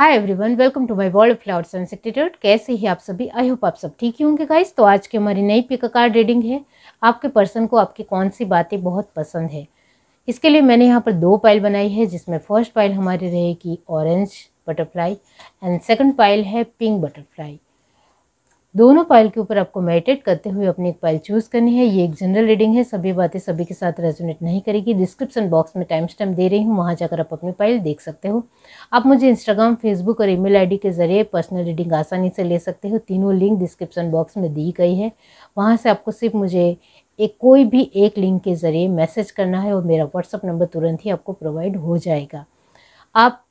Hi everyone, welcome to my world of flowers and secretary. कैसे ही आप सभी? आई होप आप सब ठीक ही होंगे गाइस। तो आज की हमारी नई पिक कार्ड रीडिंग है। आपके पर्सन को आपकी कौन सी बातें बहुत पसंद है, इसके लिए मैंने यहाँ पर 2 पाइल बनाई है, जिसमें फर्स्ट पाइल हमारी रहेगी orange butterfly and second pile है पिंक बटरफ्लाई। दोनों पाइल के ऊपर आपको मेडिटेट करते हुए अपनी एक पाइल चूज करनी है। ये एक जनरल रीडिंग है, सभी बातें सभी के साथ रेजोनेट नहीं करेगी। डिस्क्रिप्शन बॉक्स में टाइम स्टैम्प दे रही हूँ, वहाँ जाकर आप अपनी पाइल देख सकते हो। आप मुझे इंस्टाग्राम, फेसबुक और ईमेल आईडी के जरिए पर्सनल रीडिंग आसानी से ले सकते हो। तीनों लिंक डिस्क्रिप्शन बॉक्स में दी गई है, वहाँ से आपको सिर्फ मुझे कोई भी एक लिंक के जरिए मैसेज करना है और मेरा व्हाट्सअप नंबर तुरंत ही आपको प्रोवाइड हो जाएगा। आप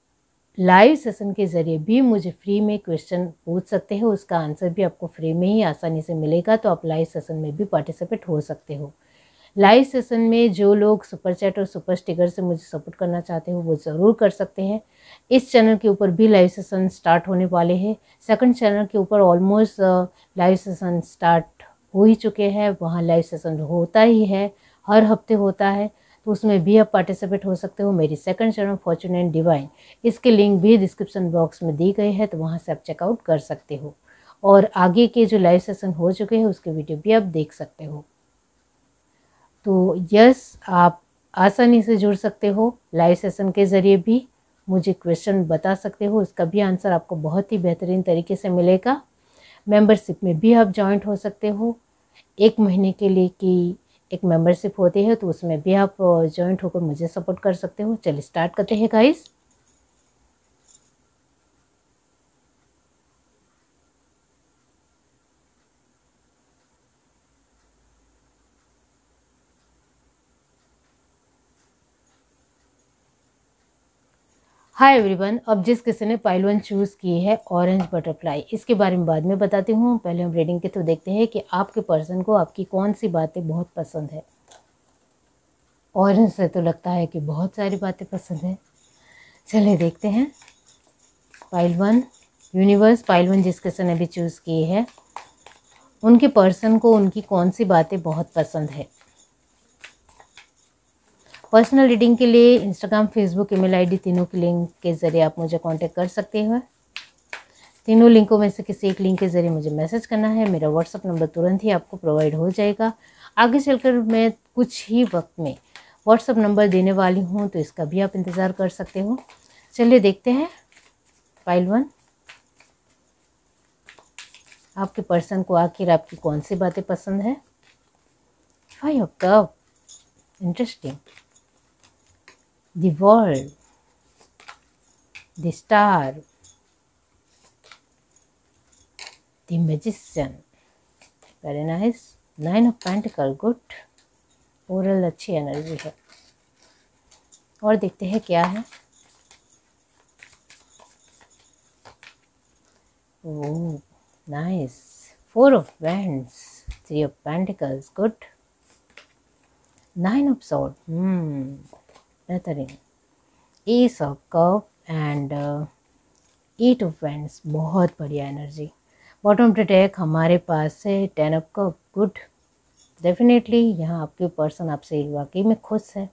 लाइव सेशन के ज़रिए भी मुझे फ्री में क्वेश्चन पूछ सकते हो, उसका आंसर भी आपको फ्री में ही आसानी से मिलेगा। तो आप लाइव सेशन में भी पार्टिसिपेट हो सकते हो। लाइव सेशन में जो लोग सुपर चैट और सुपर स्टिकर से मुझे सपोर्ट करना चाहते हो वो ज़रूर कर सकते हैं। इस चैनल के ऊपर भी लाइव सेशन स्टार्ट होने वाले हैं। सेकंड चैनल के ऊपर ऑलमोस्ट लाइव सेशन स्टार्ट हो ही चुके हैं, वहाँ लाइव सेशन होता ही है, हर हफ्ते होता है, तो उसमें भी आप पार्टिसिपेट हो सकते हो। मेरी second channel Fortune and divine, इसके लिंक भी डिस्क्रिप्शन बॉक्स में दी गई है, तो वहाँ से आप चेकआउट कर सकते हो। और आगे के जो लाइव सेशन हो चुके हैं उसके वीडियो भी आप देख सकते हो। तो यस, आप आसानी से जुड़ सकते हो। लाइव सेशन के ज़रिए भी मुझे क्वेश्चन बता सकते हो, उसका भी आंसर आपको बहुत ही बेहतरीन तरीके से मिलेगा। मेंबरशिप में भी आप जॉइंट हो सकते हो। 1 महीने के लिए की एक मेंबरशिप होती है, तो उसमें भी आप जॉइंट होकर मुझे सपोर्ट कर सकते हो। चलिए स्टार्ट करते हैं गाइस। हाय एवरीवन, अब जिस किसी ने पाइल 1 चूज़ की है ऑरेंज बटरफ्लाई, इसके बारे में बाद में बताती हूँ। पहले हम रीडिंग के थ्रू देखते हैं कि आपके पर्सन को आपकी कौन सी बातें बहुत पसंद है। ऑरेंज से तो लगता है कि बहुत सारी बातें पसंद है। चलिए देखते हैं। पाइल 1 यूनिवर्स, पाइल 1 जिस किसी ने भी चूज़ की है, उनके पर्सन को उनकी कौन सी बातें बहुत पसंद है। पर्सनल रीडिंग के लिए इंस्टाग्राम, फेसबुक, ईमेल आईडी तीनों के लिंक के ज़रिए आप मुझे कांटेक्ट कर सकते हो। तीनों लिंकों में से किसी एक लिंक के ज़रिए मुझे मैसेज करना है, मेरा व्हाट्सअप नंबर तुरंत ही आपको प्रोवाइड हो जाएगा। आगे चलकर मैं कुछ ही वक्त में व्हाट्सअप नंबर देने वाली हूँ, तो इसका भी आप इंतज़ार कर सकते हो। चलिए देखते हैं। पाइल 1, आपके पर्सन को आखिर आपकी कौन सी बातें पसंद है। 5 of cup, interesting. The world, the star, the magician, very nice. 9 of pentacle, good. Overall अच्छी एनर्जी है। और देखते हैं क्या है। Oh nice. 4 of wands, 3 of pentacles, good. 9 of sword, बेहतरीन। Ace of cup and 8 of wands, बहुत बढ़िया energy. Bottom of the deck हमारे पास है 10 ऑफ कप, गुड। डेफिनेटली यहाँ आपके पर्सन आपसे वाकई में खुश है,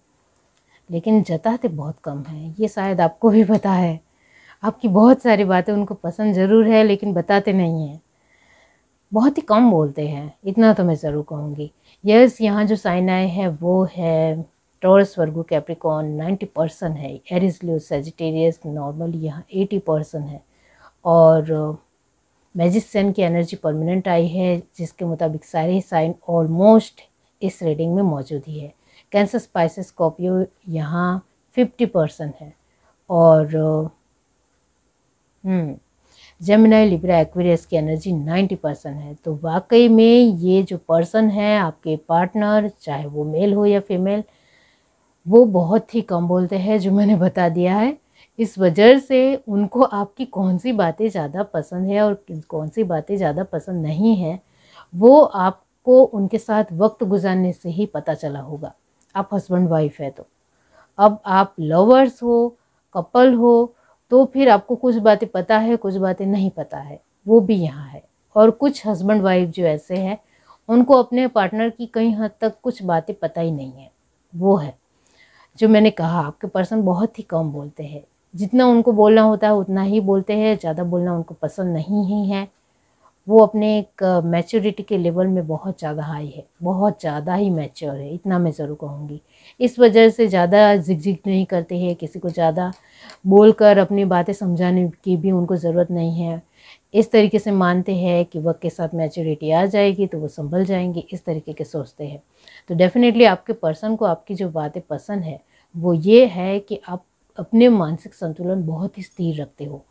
लेकिन जताते बहुत कम है। ये शायद आपको भी पता है, आपकी बहुत सारी बातें उनको पसंद ज़रूर है, लेकिन बताते नहीं हैं, बहुत ही कम बोलते हैं, इतना तो मैं ज़रूर कहूँगी। यस, यहाँ जो साइन आए हैं वो है टॉरस, वर्गो, कैप्रिकॉर्न 90% है। एरीज, लियो, सजिटेरियस नॉर्मली यहाँ 80% है। और मैजिशियन की एनर्जी परमानेंट आई है, जिसके मुताबिक सारे साइन ऑलमोस्ट इस रीडिंग में मौजूद ही है। कैंसर, स्पाइसेस, स्कॉर्पियो यहाँ 50% है। और जेमिनी, लिब्रा, एक्वेरियस की एनर्जी 90% है। तो वाकई में ये जो पर्सन है आपके पार्टनर, चाहे वो मेल हो या फीमेल, वो बहुत ही कम बोलते हैं, जो मैंने बता दिया है। इस वजह से उनको आपकी कौन सी बातें ज़्यादा पसंद है और कौन सी बातें ज़्यादा पसंद नहीं है, वो आपको उनके साथ वक्त गुजारने से ही पता चला होगा। आप हस्बैंड वाइफ है, तो अब आप लवर्स हो, कपल हो, तो फिर आपको कुछ बातें पता है, कुछ बातें नहीं पता है, वो भी यहाँ है। और कुछ हस्बैंड वाइफ जो ऐसे हैं, उनको अपने पार्टनर की कई हद तक कुछ बातें पता ही नहीं है। वो है जो मैंने कहा, आपके पर्सन बहुत ही कम बोलते हैं। जितना उनको बोलना होता है उतना ही बोलते हैं, ज़्यादा बोलना उनको पसंद नहीं ही है। वो अपने एक मैच्योरिटी के लेवल में बहुत ज़्यादा हाई है, बहुत ज़्यादा ही मैच्योर है, इतना मैं ज़रूर कहूँगी। इस वजह से ज़्यादा झिकझिक नहीं करते हैं, किसी को ज़्यादा बोलकर अपनी बातें समझाने की भी उनको ज़रूरत नहीं है। इस तरीके से मानते हैं कि वक्त के साथ मैच्योरिटी आ जाएगी तो वो संभल जाएंगे, इस तरीके के सोचते हैं। तो डेफिनेटली आपके पर्सन को आपकी जो बातें पसंद है वो ये है कि आप अपने मानसिक संतुलन बहुत ही स्थिर रखते हो,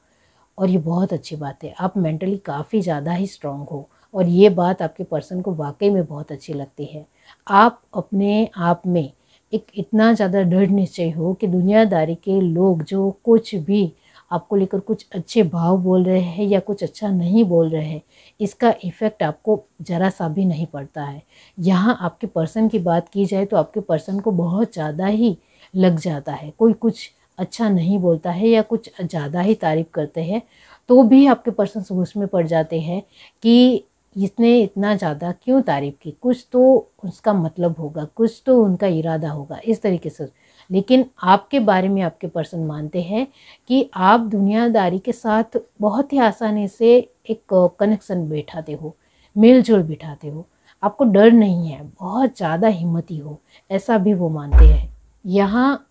और ये बहुत अच्छी बात है। आप मेंटली काफ़ी ज़्यादा ही स्ट्रांग हो, और ये बात आपके पर्सन को वाकई में बहुत अच्छी लगती है। आप अपने आप में एक इतना ज़्यादा दृढ़ निश्चय हो कि दुनियादारी के लोग जो कुछ भी आपको लेकर कुछ अच्छे भाव बोल रहे हैं या कुछ अच्छा नहीं बोल रहे हैं, इसका इफ़ेक्ट आपको ज़रा सा भी नहीं पड़ता है। यहाँ आपके पर्सन की बात की जाए तो आपके पर्सन को बहुत ज़्यादा ही लग जाता है। कोई कुछ अच्छा नहीं बोलता है या कुछ ज़्यादा ही तारीफ़ करते हैं तो भी आपके पर्सन सोच में पड़ जाते हैं कि इसने इतना ज़्यादा क्यों तारीफ़ की, कुछ तो उसका मतलब होगा, कुछ तो उनका इरादा होगा, इस तरीके से। लेकिन आपके बारे में आपके पर्सन मानते हैं कि आप दुनियादारी के साथ बहुत ही आसानी से एक कनेक्शन बैठाते हो, मेल जोल बिठाते हो, आपको डर नहीं है, बहुत ज़्यादा हिम्मती हो, ऐसा भी वो मानते हैं। यहाँ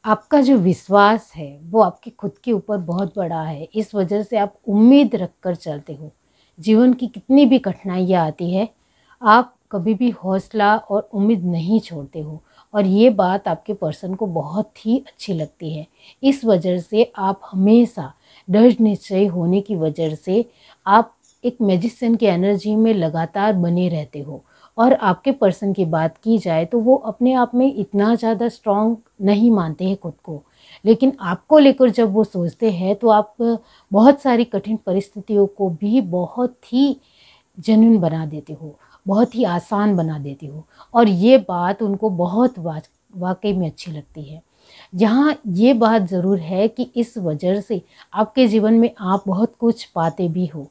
आपका जो विश्वास है वो आपके खुद के ऊपर बहुत बड़ा है, इस वजह से आप उम्मीद रख कर चलते हो। जीवन की कितनी भी कठिनाइयाँ आती है, आप कभी भी हौसला और उम्मीद नहीं छोड़ते हो, और ये बात आपके पर्सन को बहुत ही अच्छी लगती है। इस वजह से आप हमेशा दृढ़ निश्चय होने की वजह से आप एक मैजिशियन की एनर्जी में लगातार बने रहते हो। और आपके पर्सन की बात की जाए तो वो अपने आप में इतना ज़्यादा स्ट्रॉन्ग नहीं मानते हैं खुद को, लेकिन आपको लेकर जब वो सोचते हैं तो आप बहुत सारी कठिन परिस्थितियों को भी बहुत ही जेन्युइन बना देते हो, बहुत ही आसान बना देते हो, और ये बात उनको बहुत वाकई में अच्छी लगती है। यहाँ ये बात ज़रूर है कि इस वजह से आपके जीवन में आप बहुत कुछ पाते भी हो,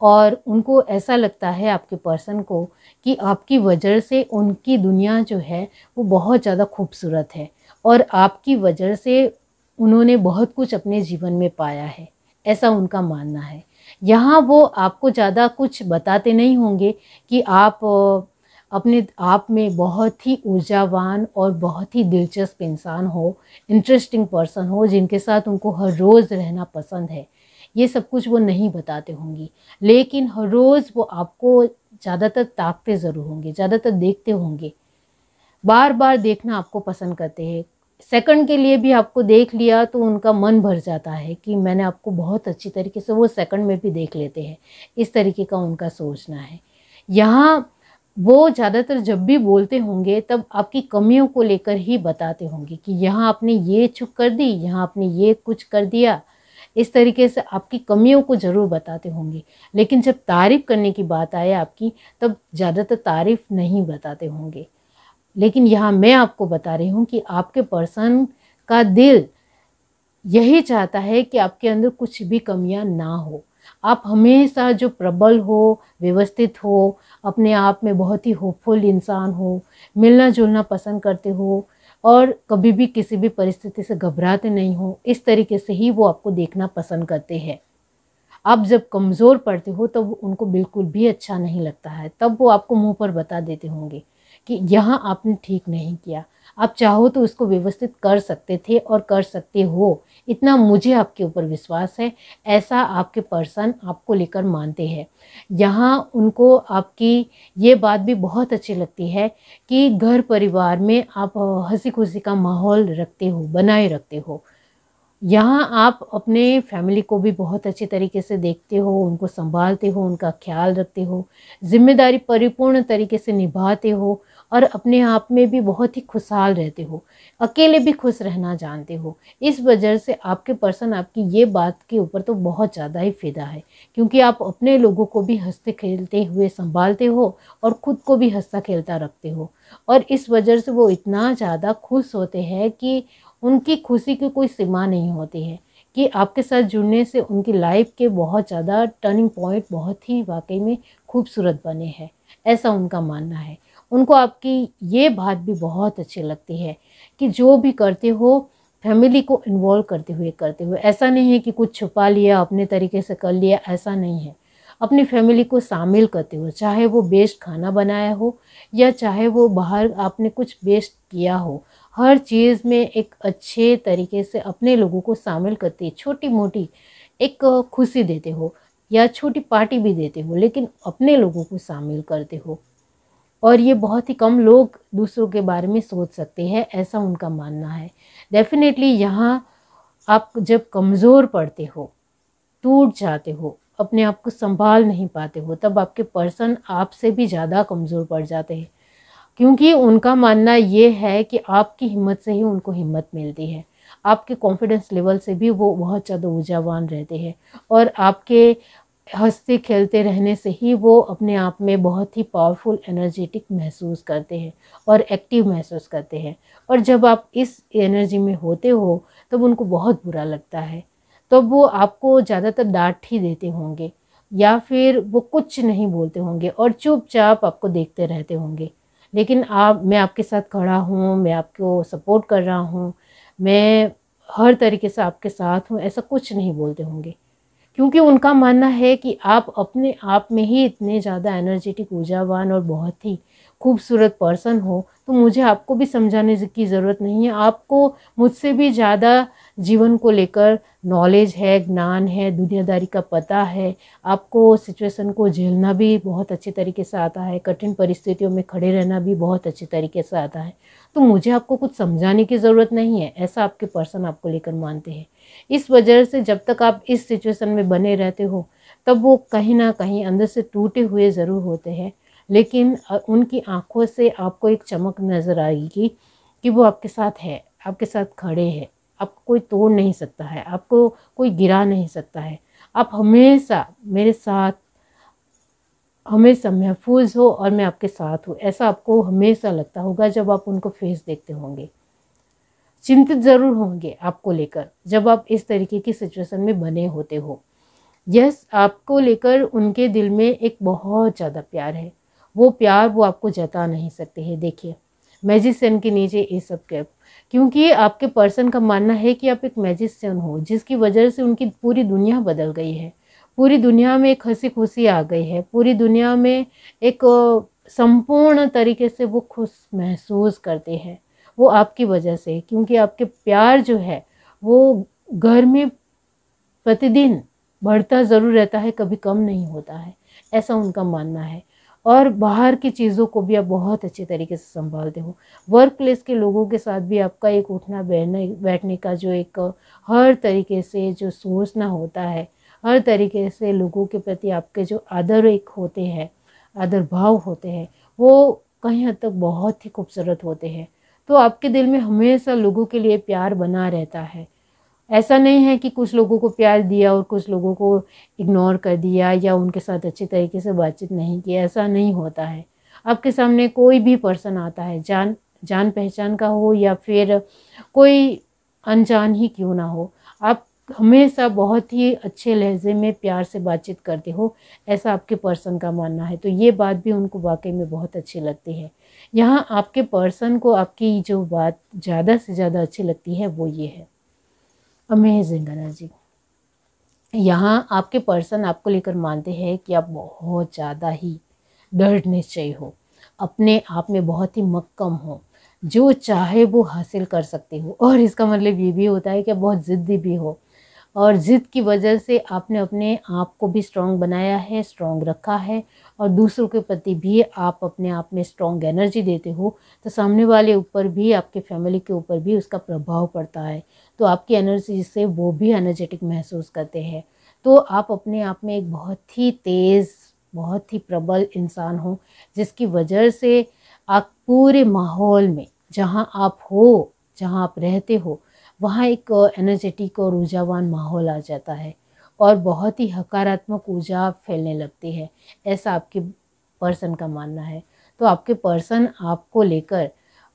और उनको ऐसा लगता है आपके पर्सन को कि आपकी वजह से उनकी दुनिया जो है वो बहुत ज़्यादा खूबसूरत है, और आपकी वजह से उन्होंने बहुत कुछ अपने जीवन में पाया है, ऐसा उनका मानना है। यहाँ वो आपको ज़्यादा कुछ बताते नहीं होंगे कि आप अपने आप में बहुत ही ऊर्जावान और बहुत ही दिलचस्प इंसान हो, इंटरेस्टिंग पर्सन हो, जिनके साथ उनको हर रोज़ रहना पसंद है। ये सब कुछ वो नहीं बताते होंगी, लेकिन हर रोज़ वो आपको ज़्यादातर ताकते ज़रूर होंगे, ज़्यादातर देखते होंगे, बार बार देखना आपको पसंद करते हैं। सेकंड के लिए भी आपको देख लिया तो उनका मन भर जाता है कि मैंने आपको बहुत अच्छी तरीके से, वो सेकंड में भी देख लेते हैं, इस तरीके का उनका सोचना है। यहाँ वो ज़्यादातर जब भी बोलते होंगे तब आपकी कमियों को लेकर ही बताते होंगे कि यहाँ आपने ये चूक कर दी, यहाँ आपने ये कुछ कर दिया, इस तरीके से आपकी कमियों को ज़रूर बताते होंगे। लेकिन जब तारीफ़ करने की बात आए आपकी, तब ज़्यादातर तारीफ़ नहीं बताते होंगे। लेकिन यहाँ मैं आपको बता रही हूँ कि आपके पर्सन का दिल यही चाहता है कि आपके अंदर कुछ भी कमियां ना हो। आप हमेशा जो प्रबल हो, व्यवस्थित हो, अपने आप में बहुत ही होपफुल इंसान हो, मिलना जुलना पसंद करते हो, और कभी भी किसी भी परिस्थिति से घबराते नहीं हो, इस तरीके से ही वो आपको देखना पसंद करते हैं। आप जब कमज़ोर पड़ते हो तब उनको बिल्कुल भी अच्छा नहीं लगता है, तब वो आपको मुंह पर बता देते होंगे कि यहाँ आपने ठीक नहीं किया, आप चाहो तो इसको व्यवस्थित कर सकते थे और कर सकते हो, इतना मुझे आपके ऊपर विश्वास है, ऐसा आपके पर्सन आपको लेकर मानते हैं। यहाँ उनको आपकी ये बात भी बहुत अच्छी लगती है कि घर परिवार में आप हंसी खुशी का माहौल रखते हो, बनाए रखते हो। यहाँ आप अपने फैमिली को भी बहुत अच्छे तरीके से देखते हो, उनको संभालते हो, उनका ख्याल रखते हो, जिम्मेदारी परिपूर्ण तरीके से निभाते हो, और अपने आप में भी बहुत ही खुशहाल रहते हो, अकेले भी खुश रहना जानते हो। इस वजह से आपके पर्सन आपकी ये बात के ऊपर तो बहुत ज़्यादा ही फ़िदा है, क्योंकि आप अपने लोगों को भी हंसते खेलते हुए संभालते हो और ख़ुद को भी हंसता खेलता रखते हो, और इस वजह से वो इतना ज़्यादा खुश होते हैं कि उनकी खुशी की कोई सीमा नहीं होती है, कि आपके साथ जुड़ने से उनकी लाइफ के बहुत ज़्यादा टर्निंग पॉइंट बहुत ही वाकई में खूबसूरत बने हैं, ऐसा उनका मानना है। उनको आपकी ये बात भी बहुत अच्छी लगती है कि जो भी करते हो फैमिली को इन्वॉल्व करते हुए ऐसा नहीं है कि कुछ छुपा लिया अपने तरीके से कर लिया, ऐसा नहीं है। अपनी फैमिली को शामिल करते हुए, चाहे वो बेस्ट खाना बनाया हो या चाहे वो बाहर आपने कुछ बेस्ट किया हो, हर चीज़ में एक अच्छे तरीके से अपने लोगों को शामिल करते, छोटी मोटी एक खुशी देते हो या छोटी पार्टी भी देते हो, लेकिन अपने लोगों को शामिल करते हो। और ये बहुत ही कम लोग दूसरों के बारे में सोच सकते हैं, ऐसा उनका मानना है। डेफिनेटली यहाँ आप जब कमज़ोर पड़ते हो, टूट जाते हो, अपने आप को संभाल नहीं पाते हो, तब आपके पर्सन आपसे भी ज़्यादा कमज़ोर पड़ जाते हैं, क्योंकि उनका मानना ये है कि आपकी हिम्मत से ही उनको हिम्मत मिलती है, आपके कॉन्फिडेंस लेवल से भी वो बहुत ज़्यादा ऊर्जावान रहते हैं, और आपके हंसते खेलते रहने से ही वो अपने आप में बहुत ही पावरफुल एनर्जेटिक महसूस करते हैं और एक्टिव महसूस करते हैं। और जब आप इस एनर्जी में होते हो तब उनको बहुत बुरा लगता है, तब वो आपको ज़्यादातर डांट ही देते होंगे या फिर वो कुछ नहीं बोलते होंगे और चुपचाप आपको देखते रहते होंगे। लेकिन मैं आपके साथ खड़ा हूँ, मैं आपको सपोर्ट कर रहा हूँ, मैं हर तरीके से आपके साथ हूँ, ऐसा कुछ नहीं बोलते होंगे, क्योंकि उनका मानना है कि आप अपने आप में ही इतने ज़्यादा एनर्जेटिक, ऊर्जावान और बहुत ही खूबसूरत पर्सन हो, तो मुझे आपको भी समझाने की ज़रूरत नहीं है। आपको मुझसे भी ज़्यादा जीवन को लेकर नॉलेज है, ज्ञान है, दुनियादारी का पता है। आपको सिचुएशन को झेलना भी बहुत अच्छे तरीके से आता है, कठिन परिस्थितियों में खड़े रहना भी बहुत अच्छे तरीके से आता है। तो मुझे आपको कुछ समझाने की ज़रूरत नहीं है, ऐसा आपके पर्सन आपको लेकर मानते हैं। इस वजह से जब तक आप इस सिचुएशन में बने रहते हो, तब वो कहीं ना कहीं अंदर से टूटे हुए ज़रूर होते हैं, लेकिन उनकी आंखों से आपको एक चमक नज़र आएगी कि वो आपके साथ है, आपके साथ खड़े हैं, आपको कोई तोड़ नहीं सकता है, आपको कोई गिरा नहीं सकता है। आप हमेशा मेरे साथ, हमेशा महफूज हो और मैं आपके साथ हूँ, ऐसा आपको हमेशा लगता होगा जब आप उनको फेस देखते होंगे। चिंतित ज़रूर होंगे आपको लेकर जब आप इस तरीके की सिचुएशन में बने होते हो। यस, आपको लेकर उनके दिल में एक बहुत ज़्यादा प्यार है। वो प्यार वो आपको जता नहीं सकते हैं। देखिए, मैजिशियन के नीचे ये सब कैप, क्योंकि आपके पर्सन का मानना है कि आप एक मैजिशियन हो, जिसकी वजह से उनकी पूरी दुनिया बदल गई है। पूरी दुनिया में एक हंसी खुशी आ गई है, पूरी दुनिया में एक संपूर्ण तरीके से वो खुश महसूस करते हैं। वो आपकी वजह से, क्योंकि आपके प्यार जो है वो घर में प्रतिदिन बढ़ता ज़रूर रहता है, कभी कम नहीं होता है, ऐसा उनका मानना है। और बाहर की चीज़ों को भी आप बहुत अच्छे तरीके से संभालते हो। वर्क प्लेस के लोगों के साथ भी आपका एक उठना बैठने का जो एक हर तरीके से जो सोचना होता है, हर तरीके से लोगों के प्रति आपके जो आदर एक होते हैं, आदर भाव होते हैं, वो कहीं हद तक बहुत ही खूबसूरत होते हैं। तो आपके दिल में हमेशा लोगों के लिए प्यार बना रहता है। ऐसा नहीं है कि कुछ लोगों को प्यार दिया और कुछ लोगों को इग्नोर कर दिया या उनके साथ अच्छे तरीके से बातचीत नहीं की, ऐसा नहीं होता है। आपके सामने कोई भी पर्सन आता है, जान पहचान का हो या फिर कोई अनजान ही क्यों ना हो, आप हमेशा बहुत ही अच्छे लहजे में प्यार से बातचीत करते हो, ऐसा आपके पर्सन का मानना है। तो ये बात भी उनको वाकई में बहुत अच्छी लगती है। यहाँ आपके पर्सन को आपकी जो बात ज़्यादा से ज़्यादा अच्छी लगती है वो ये है, अमेजिंग एनर्जी। यहाँ आपके पर्सन आपको लेकर मानते हैं कि आप बहुत ज़्यादा ही दृढ़ निश्चयी हो, अपने आप में बहुत ही मक्कम हो, जो चाहे वो हासिल कर सकते हो। और इसका मतलब ये भी होता है कि आप बहुत ज़िद्दी भी हो, और ज़िद की वजह से आपने अपने आप को भी स्ट्रॉन्ग बनाया है, स्ट्रॉन्ग रखा है, और दूसरों के प्रति भी आप अपने आप में स्ट्रॉन्ग एनर्जी देते हो, तो सामने वाले ऊपर भी, आपके फैमिली के ऊपर भी उसका प्रभाव पड़ता है। तो आपकी एनर्जी से वो भी एनर्जेटिक महसूस करते हैं। तो आप अपने आप में एक बहुत ही तेज़, बहुत ही प्रबल इंसान हो, जिसकी वजह से आप पूरे माहौल में, जहाँ आप हो, जहाँ आप रहते हो, वहाँ एक एनर्जेटिक और ऊर्जावान माहौल आ जाता है और बहुत ही सकारात्मक ऊर्जा फैलने लगती है, ऐसा आपके पर्सन का मानना है। तो आपके पर्सन आपको लेकर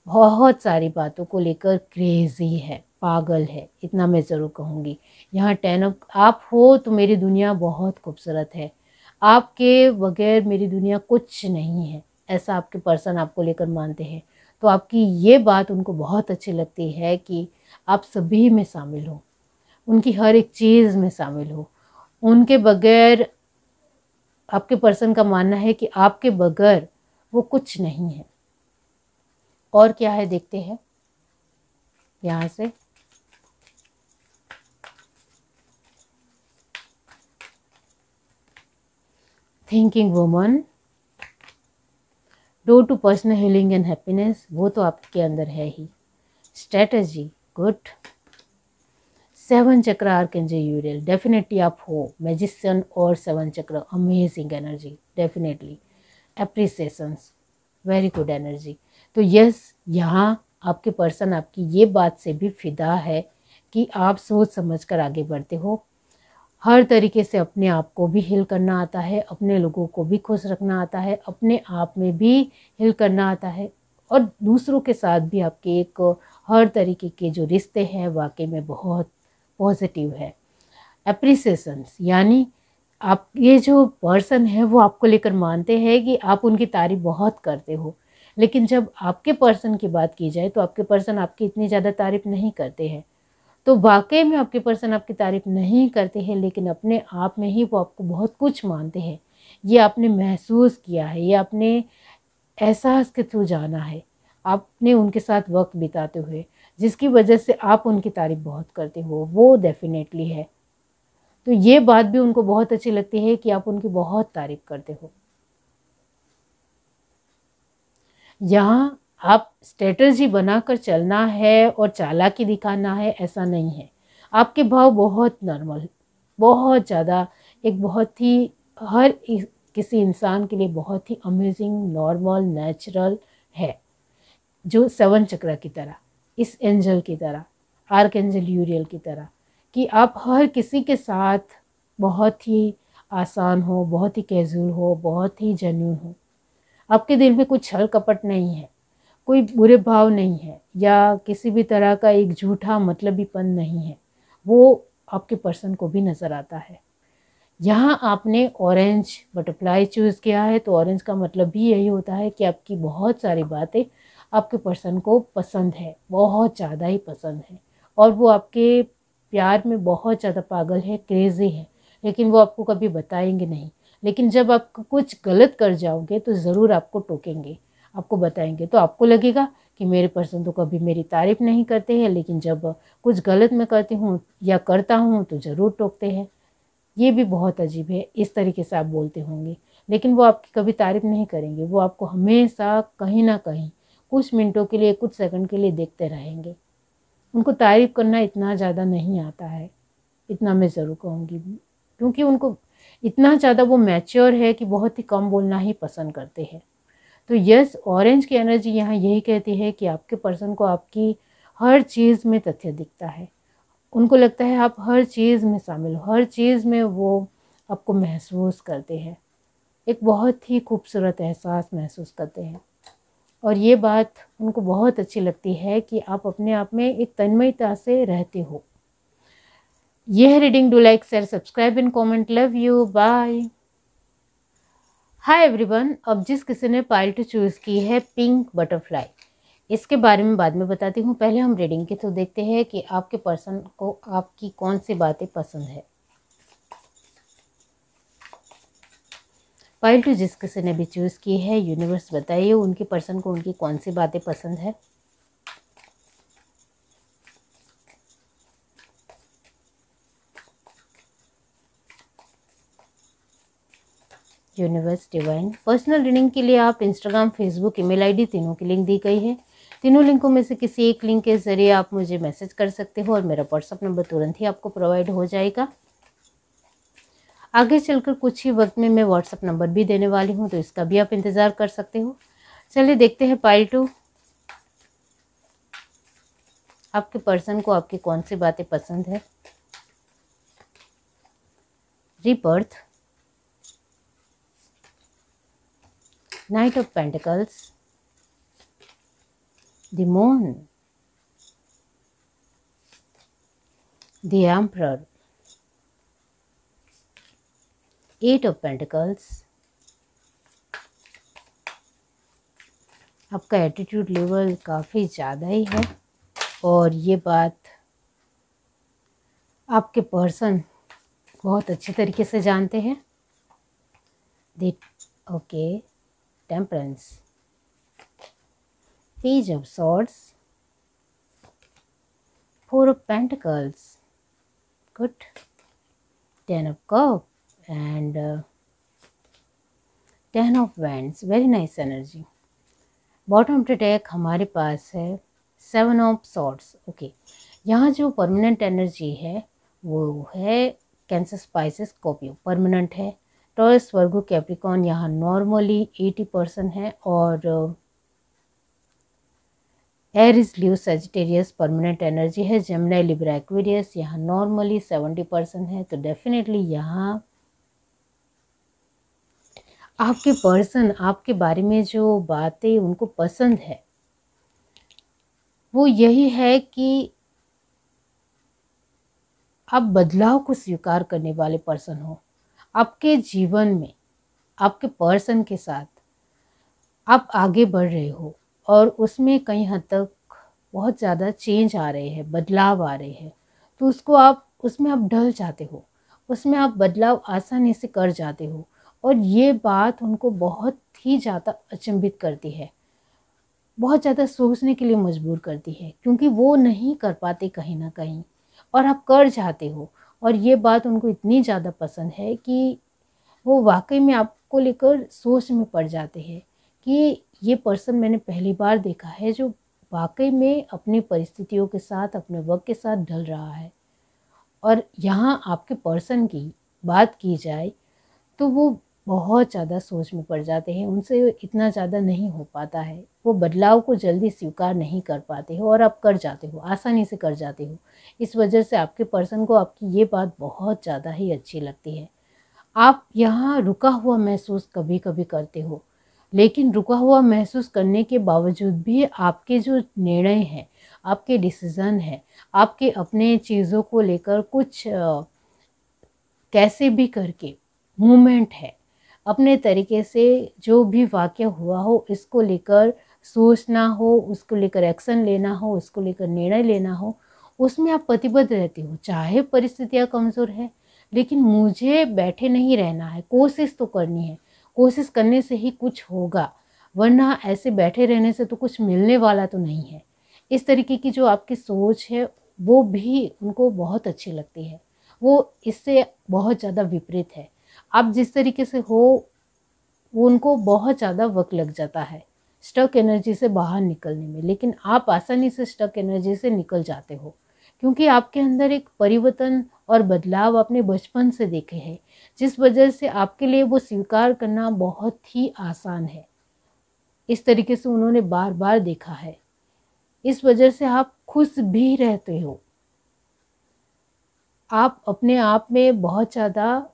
बहुत सारी बातों को लेकर क्रेज़ी है, पागल है, इतना मैं ज़रूर कहूँगी। यहाँ 10 ऑफ आप हो तो मेरी दुनिया बहुत खूबसूरत है, आपके बगैर मेरी दुनिया कुछ नहीं है, ऐसा आपके पर्सन आपको लेकर मानते हैं। तो आपकी ये बात उनको बहुत अच्छी लगती है कि आप सभी में शामिल हो, उनकी हर एक चीज़ में शामिल हो। उनके बगैर, आपके पर्सन का मानना है कि आपके बगैर वो कुछ नहीं है। और क्या है देखते हैं यहाँ से। Thinking woman, door to personal healing and happiness, वो तो आपके अंदर है ही। Strategy, good. 7 चक्र आर्कएंजल यूरियल, डेफिनेटली आप हो। मैजिशियन और 7 chakra, amazing energy, definitely. Appreciations, very good energy. तो यस, यहाँ आपके पर्सन आपकी ये बात से भी फिदा है कि आप सोच समझ कर आगे बढ़ते हो। हर तरीके से अपने आप को भी हील करना आता है, अपने लोगों को भी खुश रखना आता है, अपने आप में भी हील करना आता है, और दूसरों के साथ भी आपके एक हर तरीके के जो रिश्ते हैं वाकई में बहुत पॉजिटिव है। एप्रिसिएशंस, यानी आप ये जो पर्सन है वो आपको लेकर मानते हैं कि आप उनकी तारीफ बहुत करते हो, लेकिन जब आपके पर्सन की बात की जाए तो आपके पर्सन आपकी इतनी ज़्यादा तारीफ नहीं करते हैं। तो वाकई में आपके पर्सन आपकी तारीफ नहीं करते हैं, लेकिन अपने आप में ही वो आपको बहुत कुछ मानते हैं। ये आपने महसूस किया है, ये आपने एहसास के थ्रू जाना है, आपने उनके साथ वक्त बिताते हुए, जिसकी वजह से आप उनकी तारीफ बहुत करते हो, वो डेफिनेटली है। तो ये बात भी उनको बहुत अच्छी लगती है कि आप उनकी बहुत तारीफ करते हो। यहाँ आप स्ट्रेटजी बनाकर चलना है और चालाकी दिखाना है, ऐसा नहीं है। आपके भाव बहुत नॉर्मल, बहुत ज़्यादा, एक बहुत ही किसी इंसान के लिए बहुत ही अमेजिंग, नॉर्मल, नेचुरल है। जो 7 चक्र की तरह, इस एंजल की तरह, आर्कएंजल यूरियल की तरह, कि आप हर किसी के साथ बहुत ही आसान हो, बहुत ही कैजुअल हो, बहुत ही जेन्युइन हो। आपके दिल में कुछ छल कपट नहीं है, कोई बुरे भाव नहीं है, या किसी भी तरह का एक झूठा मतलबीपन नहीं है। वो आपके पर्सन को भी नज़र आता है। यहाँ आपने ऑरेंज बटरफ्लाई चूज़ किया है, तो ऑरेंज का मतलब भी यही होता है कि आपकी बहुत सारी बातें आपके पर्सन को पसंद है, बहुत ज़्यादा ही पसंद है, और वो आपके प्यार में बहुत ज़्यादा पागल है, क्रेज़ी है, लेकिन वो आपको कभी बताएंगे नहीं। लेकिन जब आप कुछ गलत कर जाओगे तो ज़रूर आपको टोकेंगे, आपको बताएंगे। तो आपको लगेगा कि मेरे पर्सन तो कभी मेरी तारीफ़ नहीं करते हैं, लेकिन जब कुछ गलत मैं करती हूँ या करता हूँ तो ज़रूर टोकते हैं। ये भी बहुत अजीब है, इस तरीके से आप बोलते होंगे, लेकिन वो आपकी कभी तारीफ़ नहीं करेंगे। वो आपको हमेशा कहीं ना कहीं कुछ मिनटों के लिए, कुछ सेकंड के लिए देखते रहेंगे। उनको तारीफ़ करना इतना ज़्यादा नहीं आता है, इतना मैं ज़रूर कहूँगी, क्योंकि उनको इतना ज़्यादा वो मैच्योर है कि बहुत ही कम बोलना ही पसंद करते हैं। तो यस, ऑरेंज की एनर्जी यहाँ यही कहती है कि आपके पर्सन को आपकी हर चीज़ में तथ्य दिखता है। उनको लगता है आप हर चीज़ में शामिल हो, हर चीज़ में वो आपको महसूस करते हैं, एक बहुत ही खूबसूरत एहसास महसूस करते हैं। और ये बात उनको बहुत अच्छी लगती है कि आप अपने आप में एक तन्मयता से रहते हो। ये है reading. Do like, share, subscribe and comment. Love you, bye. Hi everyone. अब जिस किसी ने पाइल टू चूज़ की है पिंक बटरफ्लाई, इसके बारे में बाद में बताती हूँ। पहले हम रीडिंग के थ्रू देखते हैं कि आपके पर्सन को आपकी कौन सी बातें पसंद है। पाइल टू जिस किसी ने भी चूज़ की है, यूनिवर्स बताइए उनके पर्सन को उनकी कौन सी बातें पसंद है। Universe divine. पर्सनल रीडिंग के लिए आप इंस्टाग्राम, फेसबुक, ईमेल आईडी तीनों की लिंक दी गई है। तीनों लिंकों में से किसी एक लिंक के ज़रिए आप मुझे मैसेज कर सकते हो और मेरा व्हाट्सअप नंबर तुरंत ही आपको प्रोवाइड हो जाएगा। आगे चलकर कुछ ही वक्त में मैं व्हाट्सअप नंबर भी देने वाली हूँ, तो इसका भी आप इंतज़ार कर सकते हो। चलिए देखते हैं पाइल टू, आपके पर्सन को आपकी कौन सी बातें पसंद है। Rebirth, night of pentacles, the moon, the emperor, 8 of pentacles. आपका एटीट्यूड लेवल काफ़ी ज़्यादा ही है, और ये बात आपके पर्सन बहुत अच्छी तरीके से जानते हैं। Okay, temperance, page of swords, 4 of Pentacles, good, 10 of Cups and 10 of Wands, very nice energy। Bottom of the deck हमारे पास है 7 of Swords। ओके, यहाँ जो परमानेंट एनर्जी है वो है कैंसर, स्पाइसेस, स्कॉर्पियो परमानेंट है। टॉरस, वर्गो, कैप्रिकॉर्न यहाँ नॉर्मली 80% है और एरिस, लियो, सजिटेरियस परमानेंट एनर्जी है। जेमिनी, लिब्रा, एक्वेरियस यहाँ नॉर्मली 70% है। तो डेफिनेटली यहाँ आपके पर्सन आपके बारे में जो बातें उनको पसंद है वो यही है कि आप बदलाव को स्वीकार करने वाले पर्सन हो। आपके जीवन में आपके पर्सन के साथ आप आगे बढ़ रहे हो और उसमें कई हद तक बहुत ज़्यादा चेंज आ रहे हैं, बदलाव आ रहे हैं, तो उसमें आप ढल जाते हो, उसमें आप बदलाव आसानी से कर जाते हो। और ये बात उनको बहुत ही ज़्यादा अचंभित करती है, बहुत ज़्यादा सोचने के लिए मजबूर करती है, क्योंकि वो नहीं कर पाते कहीं ना कहीं और आप कर जाते हो। और ये बात उनको इतनी ज़्यादा पसंद है कि वो वाकई में आपको लेकर सोच में पड़ जाते हैं कि ये पर्सन मैंने पहली बार देखा है जो वाकई में अपनी परिस्थितियों के साथ, अपने वक्त के साथ ढल रहा है। और यहाँ आपके पर्सन की बात की जाए तो वो बहुत ज़्यादा सोच में पड़ जाते हैं, उनसे इतना ज़्यादा नहीं हो पाता है, वो बदलाव को जल्दी स्वीकार नहीं कर पाते हो और आप कर जाते हो, आसानी से कर जाते हो। इस वजह से आपके पर्सन को आपकी ये बात बहुत ज़्यादा ही अच्छी लगती है। आप यहाँ रुका हुआ महसूस कभी कभी करते हो, लेकिन रुका हुआ महसूस करने के बावजूद भी आपके जो निर्णय हैं, आपके डिसीज़न हैं, आपके अपने चीज़ों को लेकर कुछ कैसे भी करके मूवमेंट है, अपने तरीके से जो भी वाक़या हुआ हो इसको लेकर सोचना हो, उसको लेकर एक्शन लेना हो, उसको लेकर निर्णय लेना हो, उसमें आप प्रतिबद्ध रहते हो। चाहे परिस्थितियाँ कमज़ोर है, लेकिन मुझे बैठे नहीं रहना है, कोशिश तो करनी है, कोशिश करने से ही कुछ होगा, वरना ऐसे बैठे रहने से तो कुछ मिलने वाला तो नहीं है। इस तरीके की जो आपकी सोच है वो भी उनको बहुत अच्छी लगती है, वो इससे बहुत ज़्यादा विपरीत है। आप जिस तरीके से हो वो उनको बहुत ज़्यादा वक्त लग जाता है स्टक एनर्जी से बाहर निकलने में, लेकिन आप आसानी से स्टक एनर्जी से निकल जाते हो, क्योंकि आपके अंदर एक परिवर्तन और बदलाव आपने बचपन से देखे हैं, जिस वजह से आपके लिए वो स्वीकार करना बहुत ही आसान है। इस तरीके से उन्होंने बार बार देखा है, इस वजह से आप खुश भी रहते हो। आप अपने आप में बहुत ज़्यादा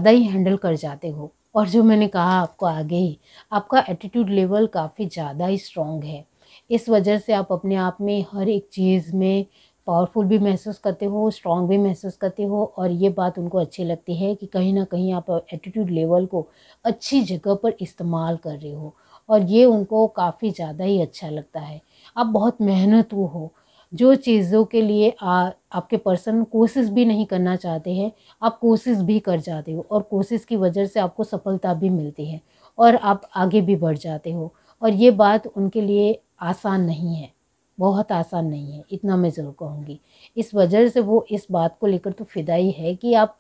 ही हैंडल कर जाते हो। और जो मैंने कहा आपको आगे ही, आपका एटीट्यूड लेवल काफ़ी ज़्यादा ही स्ट्रॉन्ग है। इस वजह से आप अपने आप में हर एक चीज़ में पावरफुल भी महसूस करते हो, स्ट्रॉन्ग भी महसूस करते हो। और ये बात उनको अच्छी लगती है कि कहीं ना कहीं आप एटीट्यूड लेवल को अच्छी जगह पर इस्तेमाल कर रहे हो, और ये उनको काफ़ी ज़्यादा ही अच्छा लगता है। आप बहुत मेहनतू हो, जो चीज़ों के लिए आपके पर्सन कोशिश भी नहीं करना चाहते हैं, आप कोशिश भी कर जाते हो, और कोशिश की वजह से आपको सफलता भी मिलती है और आप आगे भी बढ़ जाते हो। और ये बात उनके लिए आसान नहीं है, बहुत आसान नहीं है, इतना मैं ज़रूर कहूँगी। इस वजह से वो इस बात को लेकर तो फिदाई है कि आप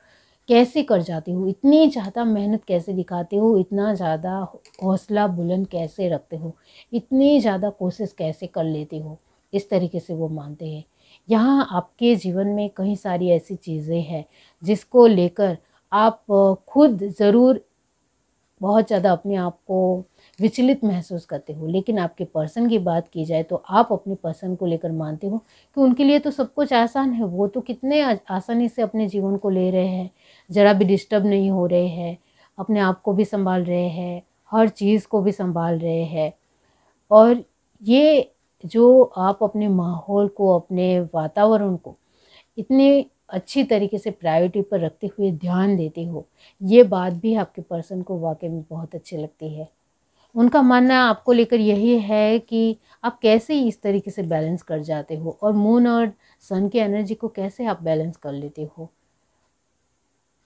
कैसे कर जाते हो, इतनी ज़्यादा मेहनत कैसे दिखाते हो, इतना ज़्यादा हौसला बुलंद कैसे रखते हो, इतनी ज़्यादा कोशिश कैसे कर लेते हो। इस तरीके से वो मानते हैं। यहाँ आपके जीवन में कई सारी ऐसी चीज़ें हैं जिसको लेकर आप खुद ज़रूर बहुत ज़्यादा अपने आप को विचलित महसूस करते हो, लेकिन आपके पर्सन की बात की जाए तो आप अपने पर्सन को लेकर मानते हो कि उनके लिए तो सब कुछ आसान है, वो तो कितने आसानी से अपने जीवन को ले रहे हैं, ज़रा भी डिस्टर्ब नहीं हो रहे हैं, अपने आप को भी संभाल रहे हैं, हर चीज़ को भी संभाल रहे हैं। और ये जो आप अपने माहौल को, अपने वातावरण को इतने अच्छी तरीके से प्रायोरिटी पर रखते हुए ध्यान देते हो, ये बात भी आपके पर्सन को वाकई में बहुत अच्छी लगती है। उनका मानना आपको लेकर यही है कि आप कैसे इस तरीके से बैलेंस कर जाते हो और मून और सन की एनर्जी को कैसे आप बैलेंस कर लेते हो।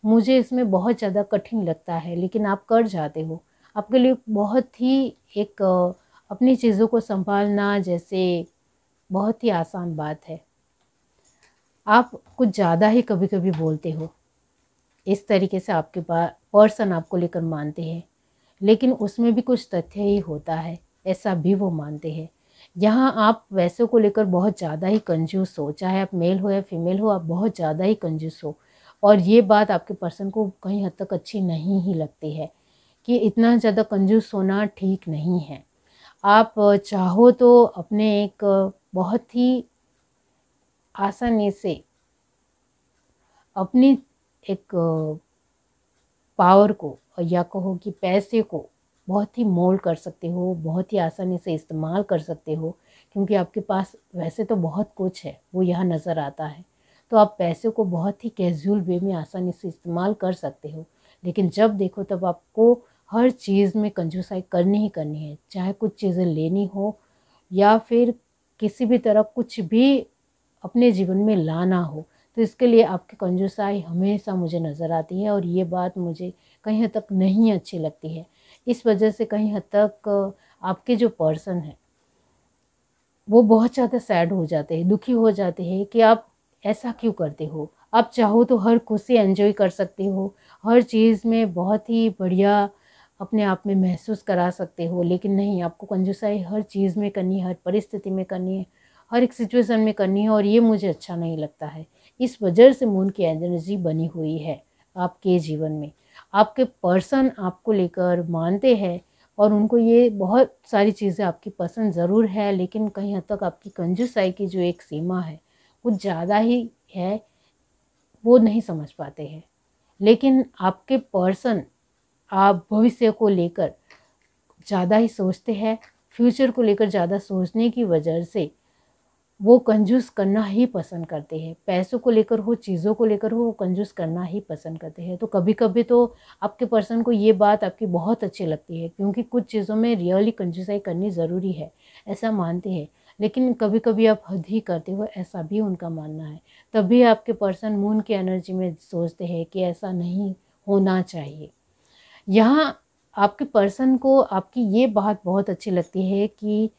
मुझे इसमें बहुत ज़्यादा कठिन लगता है, लेकिन आप कर जाते हो। आपके लिए बहुत ही एक अपनी चीज़ों को संभालना जैसे बहुत ही आसान बात है। आप कुछ ज़्यादा ही कभी-कभी बोलते हो। इस तरीके से आपके पर्सन आपको लेकर मानते हैं, लेकिन उसमें भी कुछ तथ्य ही होता है, ऐसा भी वो मानते हैं। यहाँ आप वैसों को लेकर बहुत ज़्यादा ही कंजूस हो, चाहे आप मेल हो या फीमेल हो, आप बहुत ज़्यादा ही कंजूस हो और ये बात आपके पर्सन को कहीं हद तक अच्छी नहीं ही लगती है कि इतना ज़्यादा कंजूस होना ठीक नहीं है। आप चाहो तो अपने एक बहुत ही आसानी से अपनी एक पावर को या कहो कि पैसे को बहुत ही मोल्ड कर सकते हो, बहुत ही आसानी से इस्तेमाल कर सकते हो, क्योंकि आपके पास वैसे तो बहुत कुछ है, वो यहाँ नज़र आता है। तो आप पैसे को बहुत ही कैजुअल वे में आसानी से इस्तेमाल कर सकते हो, लेकिन जब देखो तब आपको हर चीज़ में कंजूसाई करनी ही करनी है, चाहे कुछ चीज़ें लेनी हो या फिर किसी भी तरह कुछ भी अपने जीवन में लाना हो। तो इसके लिए आपकी कंजूसाई हमेशा मुझे नज़र आती है और ये बात मुझे कहीं हद तक नहीं अच्छी लगती है। इस वजह से कहीं हद तक आपके जो पर्सन है वो बहुत ज़्यादा सैड हो जाते हैं, दुखी हो जाते हैं कि आप ऐसा क्यों करते हो। आप चाहो तो हर खुशी एंजॉय कर सकते हो, हर चीज़ में बहुत ही बढ़िया अपने आप में महसूस करा सकते हो, लेकिन नहीं, आपको कंजूसाई हर चीज़ में करनी है, हर परिस्थिति में करनी है, हर एक सिचुएशन में करनी है और ये मुझे अच्छा नहीं लगता है। इस वजह से मून की एनर्जी बनी हुई है आपके जीवन में। आपके पर्सन आपको लेकर मानते हैं और उनको ये बहुत सारी चीज़ें आपकी पसंद ज़रूर है, लेकिन कहीं हद तक आपकी कंजूसाई की जो एक सीमा है कुछ ज़्यादा ही है, वो नहीं समझ पाते हैं। लेकिन आपके पर्सन आप भविष्य को लेकर ज़्यादा ही सोचते हैं, फ्यूचर को लेकर ज़्यादा सोचने की वजह से वो कंजूस करना ही पसंद करते हैं। पैसों को लेकर हो, चीज़ों को लेकर हो, वो कंजूस करना ही पसंद करते हैं। तो कभी-कभी तो आपके पर्सन को ये बात आपकी बहुत अच्छी लगती है, क्योंकि कुछ चीज़ों में रियली कंजूसाई करनी ज़रूरी है, ऐसा मानते हैं। लेकिन कभी-कभी आप हद ही करते हो, ऐसा भी उनका मानना है। तभी आपके पर्सन मून की एनर्जी में सोचते हैं कि ऐसा नहीं होना चाहिए। यहाँ आपके पर्सन को आपकी ये बात बहुत अच्छी लगती है कि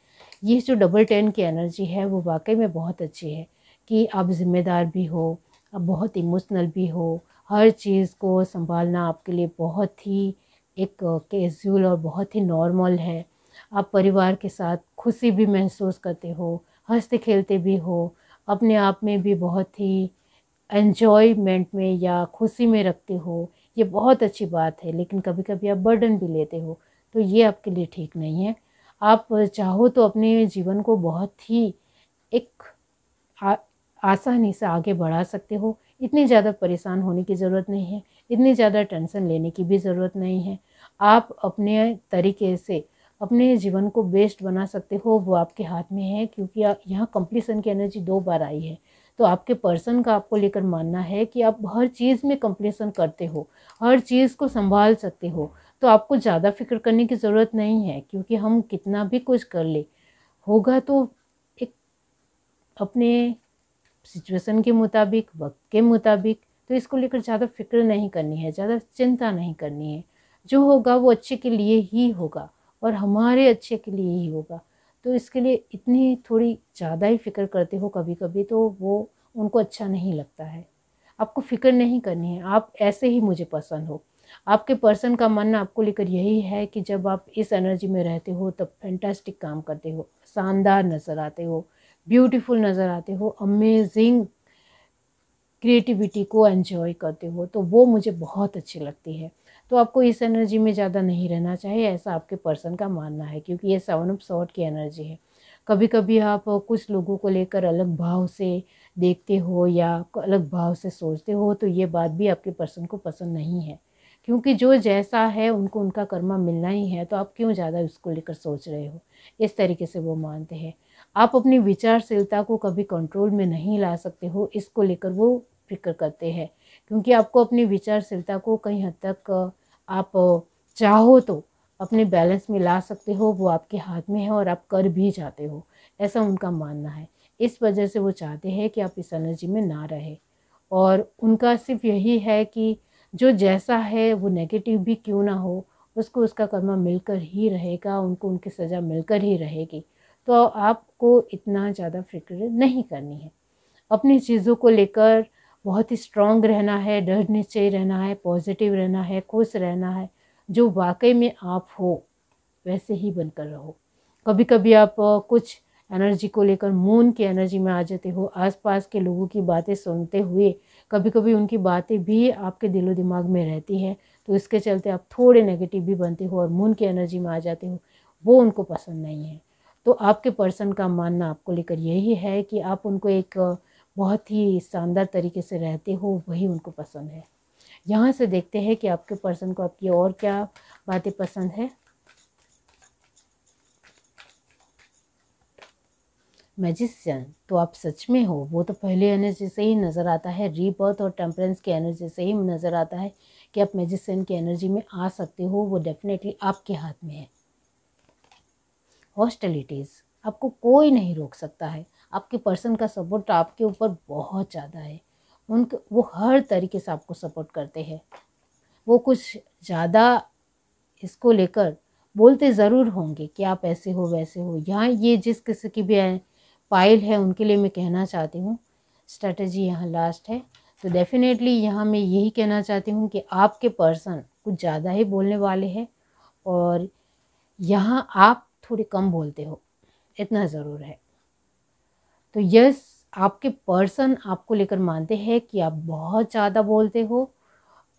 ये जो डबल 10 की एनर्जी है वो वाक़ई में बहुत अच्छी है कि आप ज़िम्मेदार भी हो, आप बहुत इमोशनल भी हो, हर चीज़ को सँभालना आपके लिए बहुत ही एक कैज़ुअल और बहुत ही नॉर्मल है। आप परिवार के साथ खुशी भी महसूस करते हो, हँसते-खेलते भी हो, अपने आप में भी बहुत ही एन्जॉयमेंट में या खुशी में रखते हो, ये बहुत अच्छी बात है। लेकिन कभी-कभी आप बर्डन भी लेते हो, तो ये आपके लिए ठीक नहीं है। आप चाहो तो अपने जीवन को बहुत ही एक आ आसानी से आगे बढ़ा सकते हो। इतनी ज़्यादा परेशान होने की ज़रूरत नहीं है, इतनी ज़्यादा टेंशन लेने की भी ज़रूरत नहीं है। आप अपने तरीके से अपने जीवन को बेस्ट बना सकते हो, वो आपके हाथ में है, क्योंकि यहाँ कंप्लीशन की एनर्जी 2 बार आई है। तो आपके पर्सन का आपको लेकर मानना है कि आप हर चीज़ में कंप्लीशन करते हो, हर चीज़ को सँभाल सकते हो। तो आपको ज़्यादा फ़िक्र करने की ज़रूरत नहीं है, क्योंकि हम कितना भी कुछ कर ले, होगा तो एक अपने सिचुएशन के मुताबिक, वक़्त के मुताबिक। तो इसको लेकर ज़्यादा फ़िक्र नहीं करनी है, ज़्यादा चिंता नहीं करनी है। जो होगा वो अच्छे के लिए ही होगा और हमारे अच्छे के लिए ही होगा। तो इसके लिए इतनी थोड़ी ज़्यादा ही फ़िक्र करते हो कभी-कभी, तो वो उनको अच्छा नहीं लगता है। आपको फ़िक्र नहीं करनी है, आप ऐसे ही मुझे पसंद हो। आपके पर्सन का मानना आपको लेकर यही है कि जब आप इस एनर्जी में रहते हो तब फैंटास्टिक काम करते हो, शानदार नज़र आते हो, ब्यूटीफुल नज़र आते हो, अमेजिंग क्रिएटिविटी को एन्जॉय करते हो, तो वो मुझे बहुत अच्छी लगती है। तो आपको इस एनर्जी में ज़्यादा नहीं रहना चाहिए, ऐसा आपके पर्सन का मानना है, क्योंकि ये 7 ऑफ सॉर्ड की एनर्जी है। कभी-कभी आप कुछ लोगों को लेकर अलग भाव से देखते हो या अलग भाव से सोचते हो, तो ये बात भी आपके पर्सन को पसंद नहीं है, क्योंकि जो जैसा है उनको उनका कर्मा मिलना ही है, तो आप क्यों ज़्यादा उसको लेकर सोच रहे हो? इस तरीके से वो मानते हैं। आप अपनी विचारशीलता को कभी कंट्रोल में नहीं ला सकते हो, इसको लेकर वो फ़िक्र करते हैं, क्योंकि आपको अपनी विचारशीलता को कहीं हद तक आप चाहो तो अपने बैलेंस में ला सकते हो वो आपके हाथ में है और आप कर भी जाते हो, ऐसा उनका मानना है। इस वजह से वो चाहते हैं कि आप इस एनर्जी में ना रहे, और उनका सिर्फ यही है कि जो जैसा है वो नेगेटिव भी क्यों ना हो, उसको उसका कर्मा मिलकर ही रहेगा, उनको उनकी सज़ा मिलकर ही रहेगी। तो आपको इतना ज़्यादा फिक्र नहीं करनी है। अपनी चीज़ों को लेकर बहुत ही स्ट्रॉन्ग रहना है, दृढ़ निश्चय रहना है, पॉजिटिव रहना है, खुश रहना है। जो वाकई में आप हो वैसे ही बनकर रहो। कभी कभी आप कुछ एनर्जी को लेकर मून की एनर्जी में आ जाते हो, आसपास के लोगों की बातें सुनते हुए कभी कभी उनकी बातें भी आपके दिलो दिमाग में रहती है, तो इसके चलते आप थोड़े नेगेटिव भी बनते हो और मून की एनर्जी में आ जाते हो, वो उनको पसंद नहीं है। तो आपके पर्सन का मानना आपको लेकर यही है कि आप उनको एक बहुत ही शानदार तरीके से रहते हो, वही उनको पसंद है। यहाँ से देखते हैं कि आपके पर्सन को आपकी और क्या बातें पसंद है। मैजिशियन, तो आप सच में हो, वो तो पहले एनर्जी से ही नज़र आता है, रीबर्थ और टेम्परेंस की एनर्जी से ही नज़र आता है कि आप मैजिशियन की एनर्जी में आ सकते हो, वो डेफिनेटली आपके हाथ में है। हॉस्टिलिटीज़, आपको कोई नहीं रोक सकता है। आपके पर्सन का सपोर्ट आपके ऊपर बहुत ज़्यादा है, वो हर तरीके से आपको सपोर्ट करते हैं। वो कुछ ज़्यादा इसको लेकर बोलते ज़रूर होंगे कि आप ऐसे हो वैसे हो। यहाँ ये जिस किसी की भी फाइल है उनके लिए मैं कहना चाहती हूँ, स्ट्रेटजी यहाँ लास्ट है। तो डेफिनेटली यहाँ मैं यही कहना चाहती हूँ कि आपके पर्सन कुछ ज़्यादा ही बोलने वाले हैं, और यहाँ आप थोड़े कम बोलते हो, इतना ज़रूर है। तो यस, आपके पर्सन आपको लेकर मानते हैं कि आप बहुत ज़्यादा बोलते हो,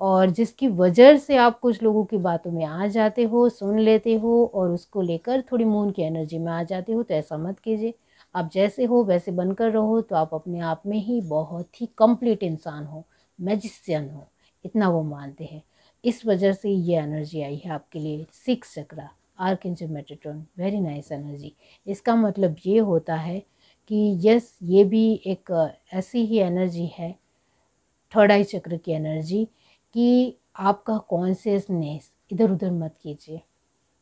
और जिसकी वजह से आप कुछ लोगों की बातों में आ जाते हो, सुन लेते हो और उसको लेकर थोड़ी मून की एनर्जी में आ जाते हो। तो ऐसा मत कीजिए, आप जैसे हो वैसे बनकर रहो, तो आप अपने आप में ही बहुत ही कंप्लीट इंसान हो, मैजिशियन हो, इतना वो मानते हैं। इस वजह से ये एनर्जी आई है आपके लिए। 6 chakra, archangel Metatron, very nice energy. इसका मतलब ये होता है कि यस, ये भी एक ऐसी ही एनर्जी है, थर्ड आई चक्र की एनर्जी, कि आपका कॉन्शियसनेस इधर उधर मत कीजिए।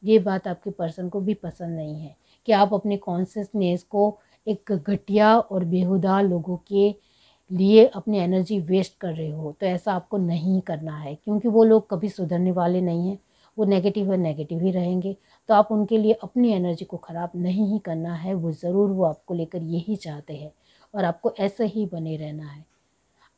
ये बात आपके पर्सन को भी पसंद नहीं है कि आप अपने कॉन्शियसनेस को एक घटिया और बेहुदा लोगों के लिए अपनी एनर्जी वेस्ट कर रहे हो। तो ऐसा आपको नहीं करना है, क्योंकि वो लोग कभी सुधरने वाले नहीं हैं, वो नेगेटिव है नेगेटिव ही रहेंगे। तो आप उनके लिए अपनी एनर्जी को ख़राब नहीं ही करना है, वो ज़रूर वो आपको लेकर यही चाहते हैं, और आपको ऐसे ही बने रहना है।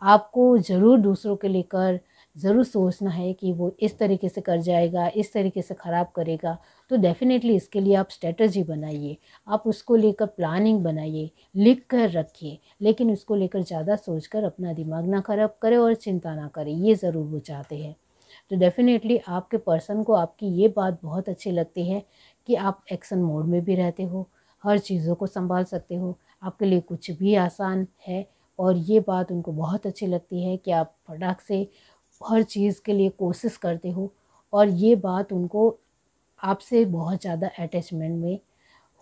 आपको ज़रूर दूसरों के लेकर ज़रूर सोचना है कि वो इस तरीके से कर जाएगा, इस तरीके से ख़राब करेगा। तो डेफ़िनेटली इसके लिए आप स्ट्रेटजी बनाइए, आप उसको लेकर प्लानिंग बनाइए, लिख कर रखिए, लेकिन उसको लेकर ज़्यादा सोचकर अपना दिमाग ना ख़राब करें और चिंता ना करें, ये ज़रूर वो चाहते हैं। तो डेफ़िनेटली आपके पर्सन को आपकी ये बात बहुत अच्छी लगती है कि आप एक्शन मोड में भी रहते हो, हर चीज़ों को संभाल सकते हो, आपके लिए कुछ भी आसान है। और ये बात उनको बहुत अच्छी लगती है कि आप फटाक से हर चीज़ के लिए कोशिश करते हो, और ये बात उनको आपसे बहुत ज़्यादा अटैचमेंट में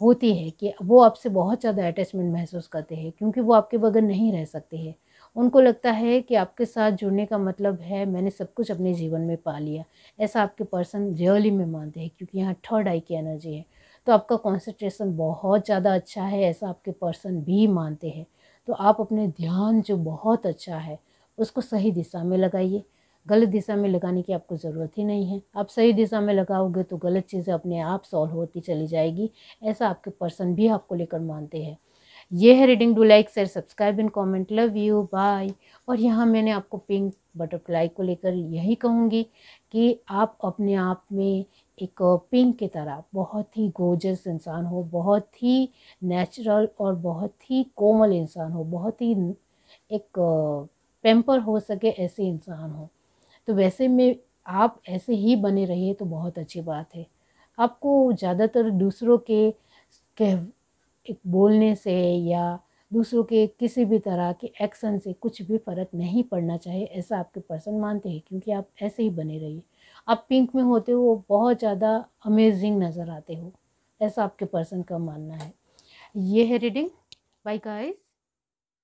होती है कि वो आपसे बहुत ज़्यादा अटैचमेंट महसूस करते हैं, क्योंकि वो आपके बगैर नहीं रह सकते हैं। उनको लगता है कि आपके साथ जुड़ने का मतलब है मैंने सब कुछ अपने जीवन में पा लिया। ऐसा आपके पर्सन रियली में मानते हैं, क्योंकि यहाँ थर्ड आई की एनर्जी है। तो आपका कॉन्सेंट्रेशन बहुत ज़्यादा अच्छा है, ऐसा आपके पर्सन भी मानते हैं। तो आप अपने ध्यान जो बहुत अच्छा है उसको सही दिशा में लगाइए, गलत दिशा में लगाने की आपको ज़रूरत ही नहीं है। आप सही दिशा में लगाओगे तो गलत चीज़ें अपने आप सॉल्व होती चली जाएगी, ऐसा आपके पर्सन भी आपको लेकर मानते हैं। ये है reading. Do like share subscribe and comment. Love you, bye. और यहाँ मैंने आपको पिंक बटरफ्लाई को लेकर यही कहूँगी कि आप अपने आप में एक पिंक की तरह बहुत ही गोर्जियस इंसान हो, बहुत ही नेचुरल और बहुत ही कोमल इंसान हो, बहुत ही एक पेम्पर हो सके ऐसे इंसान हो। तो वैसे में आप ऐसे ही बने रहिए तो बहुत अच्छी बात है। आपको ज़्यादातर दूसरों के कह एक बोलने से या दूसरों के किसी भी तरह के एक्शन से कुछ भी फ़र्क नहीं पड़ना चाहिए, ऐसा आपके पर्सन मानते हैं, क्योंकि आप ऐसे ही बने रहिए। आप पिंक में होते हो बहुत ज़्यादा अमेजिंग नज़र आते हो, ऐसा आपके पर्सन का मानना है। ये है रीडिंग। Bye guys.